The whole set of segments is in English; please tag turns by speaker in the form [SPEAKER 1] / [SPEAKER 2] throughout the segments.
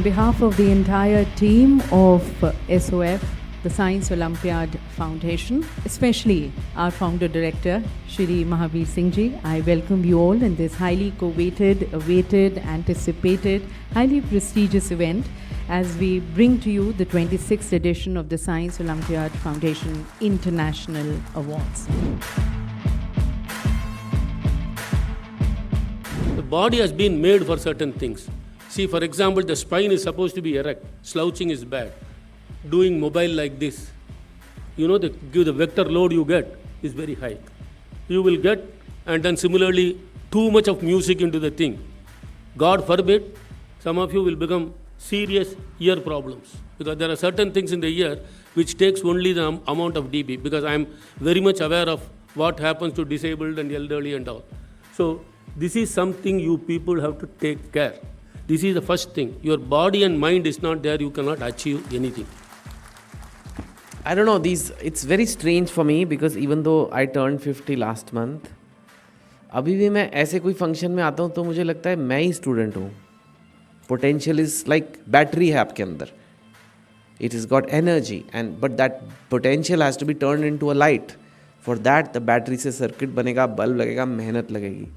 [SPEAKER 1] On behalf of the entire team of SOF, the Science Olympiad Foundation, especially our founder director, Shri Mahavir Singh Ji, I welcome you all in this highly coveted, awaited, anticipated, highly prestigious event as we bring to you the 26th edition of the Science Olympiad Foundation International Awards.
[SPEAKER 2] The body has been made for certain things. See, for example, the spine is supposed to be erect. Slouching is bad. Doing mobile like this, the vector load you get is very high. You will get, and then similarly, too much of music into the thing. God forbid, some of you will become serious ear problems, because there are certain things in the ear which takes only the amount of dB, because I am very much aware of what happens to disabled and elderly and all. So this is something you people have to take care. This is the first thing. Your body and mind is not there, you cannot achieve anything.
[SPEAKER 3] I don't know, it's very strange for me because even though I turned 50 last month, अभी भी मैं ऐसे कोई function में आता हूँ तो मुझे लगता है मैं ही स्टूडेंट हूँ. Potential is like बैटरी है आपके अंदर. It has got energy, but that potential has to be turned into a light. For that, the battery से circuit बनेगा, बल्ब लगेगा, मेहनत लगेगी.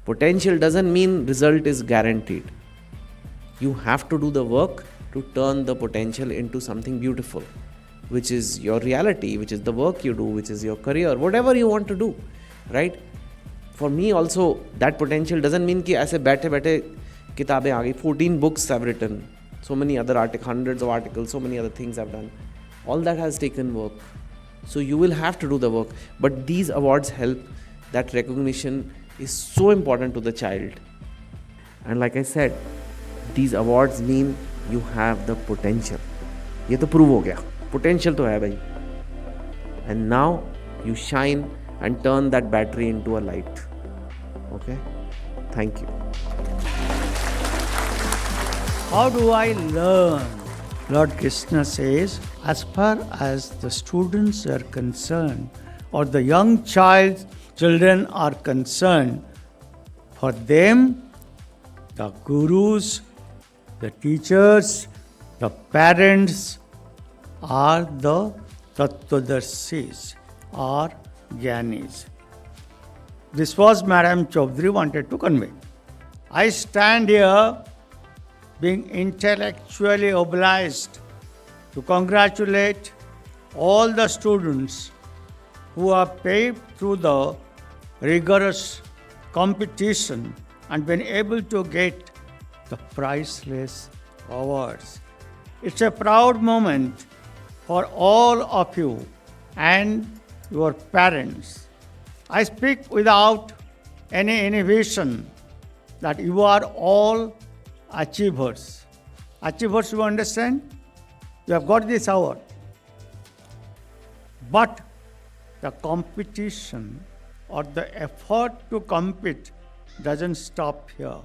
[SPEAKER 3] Potential doesn't mean result is guaranteed. You have to do the work to turn the potential into something beautiful, which is your reality, which is the work you do, which is your career, whatever you want to do, right? For me also, that potential doesn't mean कि ऐसे बैठे बैठे किताबें आ गई. 14 books I've written, so many other articles, hundreds of articles, so many other things I've done. All that has taken work. So you will have to do the work. But these awards help. That recognition is so important to the child. And like I said, these awards mean you have the potential. ये तो prove हो गया. Potential तो है भाई. And now you shine and turn that battery into a light. Okay? Thank you.
[SPEAKER 4] How do I learn? Lord Krishna says, as far as the students are concerned, or the young children are concerned, for them, the gurus, the teachers, the parents are the Tattvadarshis or Gyanis. This was Madam Chaudhary wanted to convey. I stand here being intellectually obliged to congratulate all the students who have paved through the rigorous competition and been able to get the priceless awards. It's a proud moment for all of you and your parents. I speak without any inhibition that you are all achievers. Achievers, you understand? You have got this award. But the competition or the effort to compete doesn't stop here.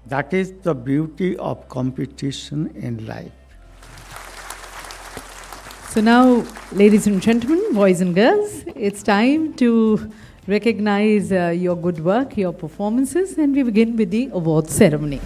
[SPEAKER 4] That is the beauty of competition in life.
[SPEAKER 1] So now, ladies and gentlemen, boys and girls, it's time to recognize your good work, your performances, and we begin with the award ceremony.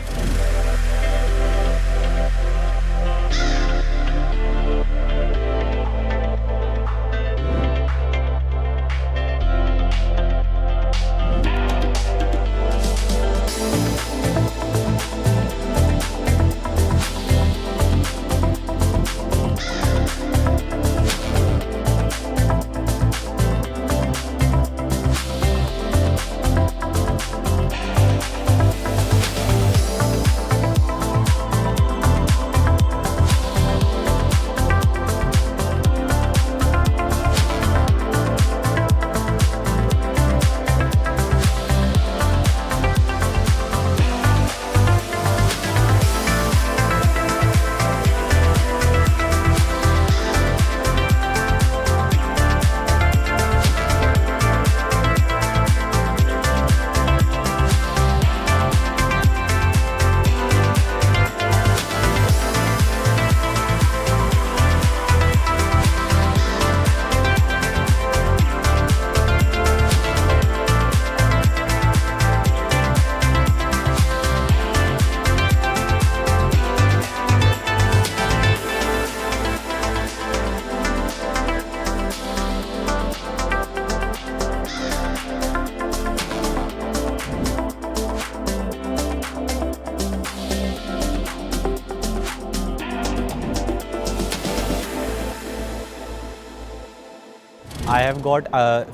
[SPEAKER 5] I have got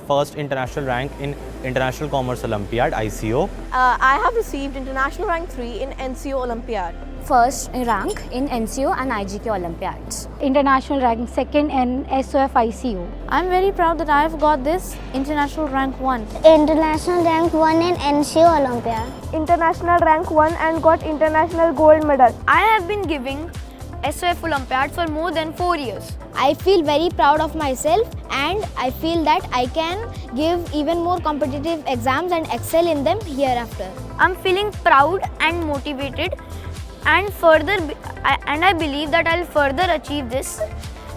[SPEAKER 5] first international rank in International Commerce Olympiad, ICO.
[SPEAKER 6] I have received international rank 3 in NCO Olympiad.
[SPEAKER 7] First rank in NCO and IGK Olympiads.
[SPEAKER 8] International rank second in SOF ICO.
[SPEAKER 6] I'm very proud that I have got this international rank 1.
[SPEAKER 9] International rank 1 in NCO Olympiad.
[SPEAKER 10] International rank 1 and got international gold medal.
[SPEAKER 6] I have been giving SOF Olympiad for more than 4 years.
[SPEAKER 7] I feel very proud of myself and I feel that I can give even more competitive exams and excel in them hereafter.
[SPEAKER 10] I'm feeling proud and motivated and I believe that I'll further achieve this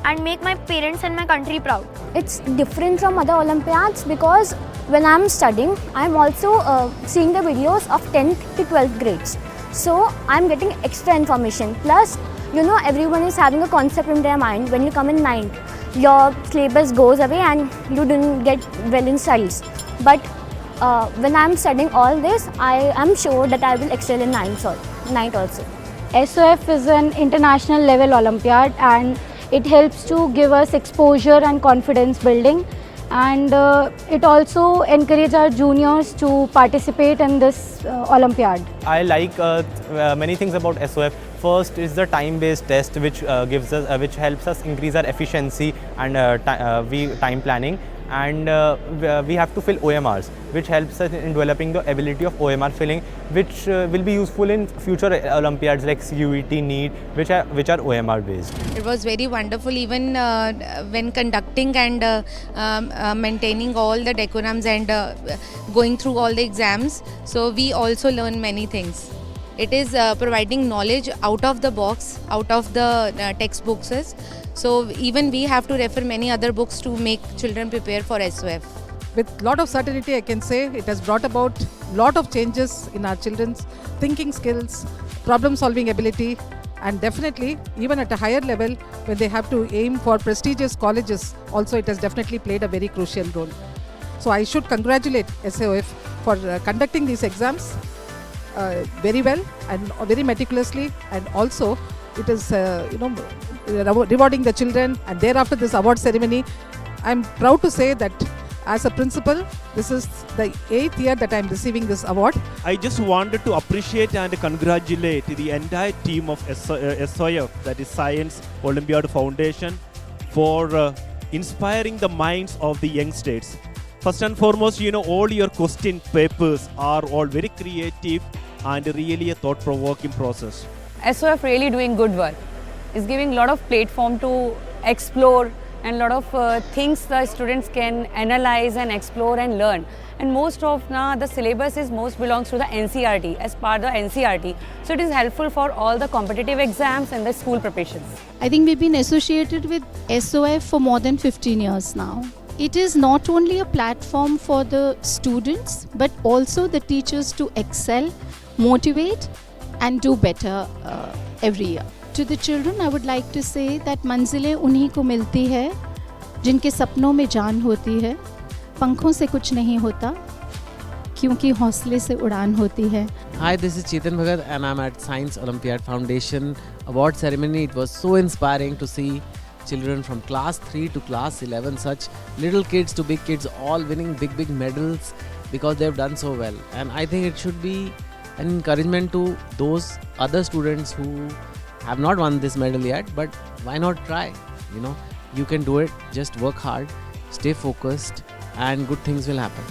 [SPEAKER 10] and make my parents and my country proud.
[SPEAKER 8] It's different from other Olympiads because when I'm studying, I'm also seeing the videos of 10th to 12th grades. So I'm getting extra information. Plus, you know, everyone is having a concept in their mind. When you come in 9th, your syllabus goes away and you didn't get well in studies. But when I'm studying all this, I am sure that I will excel in 9th also.
[SPEAKER 10] SOF is an international level Olympiad and it helps to give us exposure and confidence building, and it also encourages our juniors to participate in this Olympiad.
[SPEAKER 5] I like many things about SOF. First is the time-based test, which which helps us increase our efficiency and time planning. And we have to fill OMRs, which helps us in developing the ability of OMR filling, which will be useful in future Olympiads like CUET, NEET, which are OMR based.
[SPEAKER 11] It was very wonderful, even when conducting and maintaining all the decorums and going through all the exams. So we also learn many things. It is providing knowledge out of the box, out of the textbooks. So even we have to refer many other books to make children prepare for SOF.
[SPEAKER 12] With lot of certainty, I can say it has brought about lot of changes in our children's thinking skills, problem solving ability, and definitely even at a higher level when they have to aim for prestigious colleges, also it has definitely played a very crucial role. So I should congratulate SOF for conducting these exams very well and very meticulously, and also it is rewarding the children, and thereafter this award ceremony. I'm proud to say that as a principal, this is the 8th year that I'm receiving this award.
[SPEAKER 13] I just wanted to appreciate and congratulate the entire team of SOF, that is Science Olympiad Foundation, for inspiring the minds of the youngsters. First and foremost, all your question papers are all very creative and really a thought-provoking process.
[SPEAKER 14] SOF really doing good work. It's giving a lot of platform to explore and a lot of things the students can analyze and explore and learn. And most of the syllabus belongs to the NCERT, as part of the NCERT. So it is helpful for all the competitive exams and the school preparations.
[SPEAKER 15] I think we've been associated with SOF for more than 15 years now. It is not only a platform for the students, but also the teachers to excel, motivate, and do better every year. To the children, I would like to say that मंजिलें उन्हीं को मिलती है जिनके सपनों में जान होती है, पंखों से कुछ नहीं होता क्योंकि हौसले से उड़ान होती है.
[SPEAKER 3] Hi, this is Chetan Bhagat and I'm at Science Olympiad Foundation award ceremony. It was so inspiring to see children from class 3 to class 11, such little kids to big kids, all winning big medals because they've done so well. And I think it should be an encouragement to those other students who have not won this medal yet, but why not try? You can do it. Just work hard, stay focused, and good things will happen.